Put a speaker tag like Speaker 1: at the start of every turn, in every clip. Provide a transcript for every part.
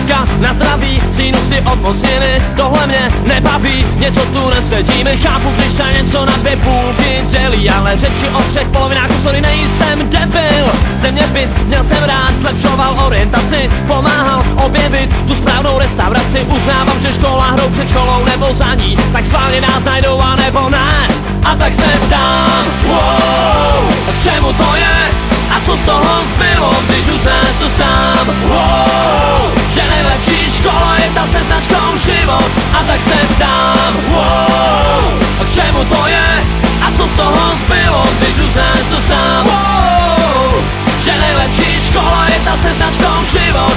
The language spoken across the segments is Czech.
Speaker 1: Vodka na zdraví, sinusy od mocniny, tohle mě nebaví, něco tu nesedíme. Chápu, když se něco na dvě půlky dělí, ale řeči o třech polovinách, sorry, nejsem debil. Zeměpis měl jsem rád, zlepšoval orientaci, pomáhal objevit tu správnou restauraci. Uznávám, že škola hrou před školou nebo za ní, tak schválně nás najdou a nebo ne. A tak se ptám, wow, k čemu to je? A co z toho zbylo, když uznáš to sám? Wow, že nejlepší škola je ta se značkou život. A tak se ptám, wow, k čemu to je? A co z toho zbylo, když uznáš to sám? Wow, že nejlepší škola je ta se značkou život.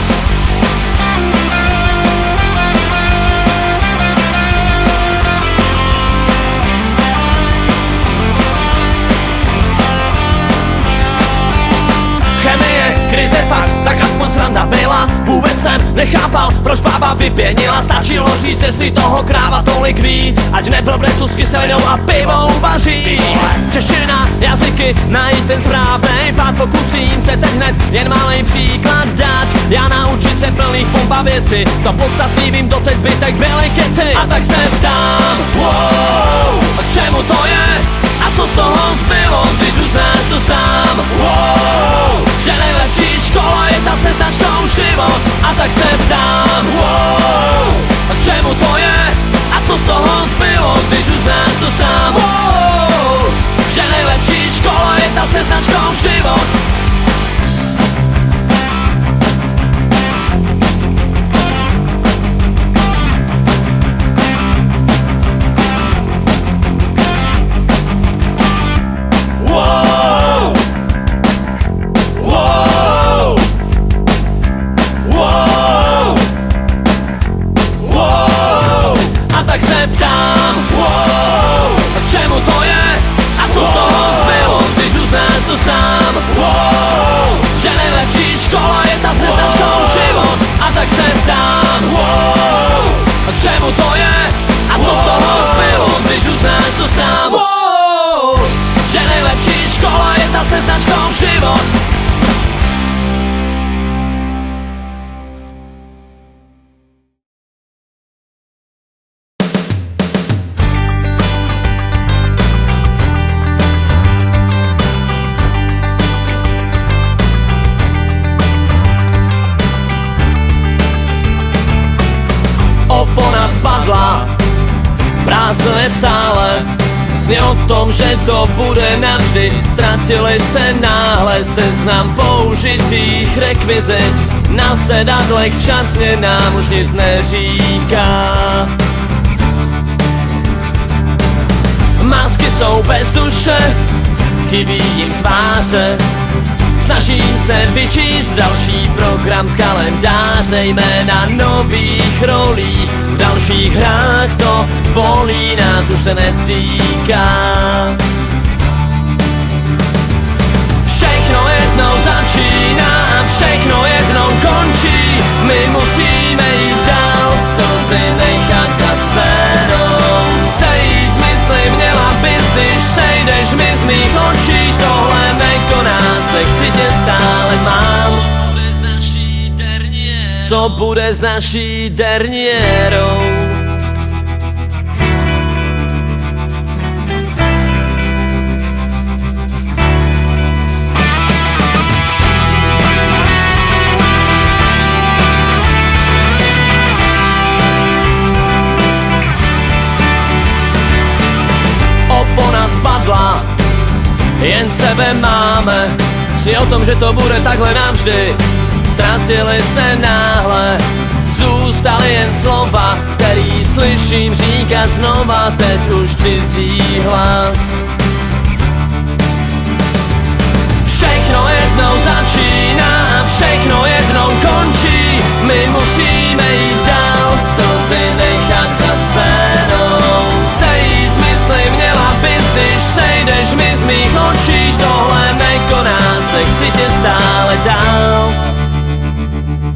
Speaker 1: Krize fakt, tak aspoň sranda byla. Vůbec jsem nechápal, proč bába vypěnila. Stačilo říct, jestli toho kráva tolik ví, ať neblbne tu s kyselinou a pivou vaří. Čeština, jazyky, najít ten správnej pád. Pokusím se teď hned jen malej příklad dát. Já naučit se plných pompa věci, to podstatný vím, doteď zbytek byly keci. A tak se ptám, wow, k čemu to je? A co z toho zbylo, když uznáš to sám? Wow, že nejlepší škola je ta se značkou život. A tak se ptám, wow, k čemu to je? A co z toho zbylo, když uznáš to sám? Wow, že nejlepší škola je ta se značkou život. Opona spadla, prázdno je v sále, zní o tom, že to bude navždy. Ztratili se náhle seznam použitých rekvizit, na sedadlech v šatně nám už nic neříká. Masky jsou bez duše, chybí jim tváře. Snažím se vyčíst další program z kalendáře, jména nových rolí. V dalších hrách to bolí, nás už se netýká. Všechno jednou začíná a všechno jednou končí. My musíme jít dál, slzy nechat za scénou. Sejít z mysli měla bys, když sejdeš mi z mých očí. Tohle nekoná se, chci tě stále mám. Co bude s naší derniérou? Opona spadla, jen sebe máme. Sní o tom, že to bude takhle navždy. Ztratili se náhle, zůstaly jen slova, který slyším říkat znova, teď už cizí hlas. Všechno jednou začíná, všechno jednou končí. My musíme jít dál, slzy nechat za scénou. Sejít z mysli měla bys, když sejdeš mi z mých očí.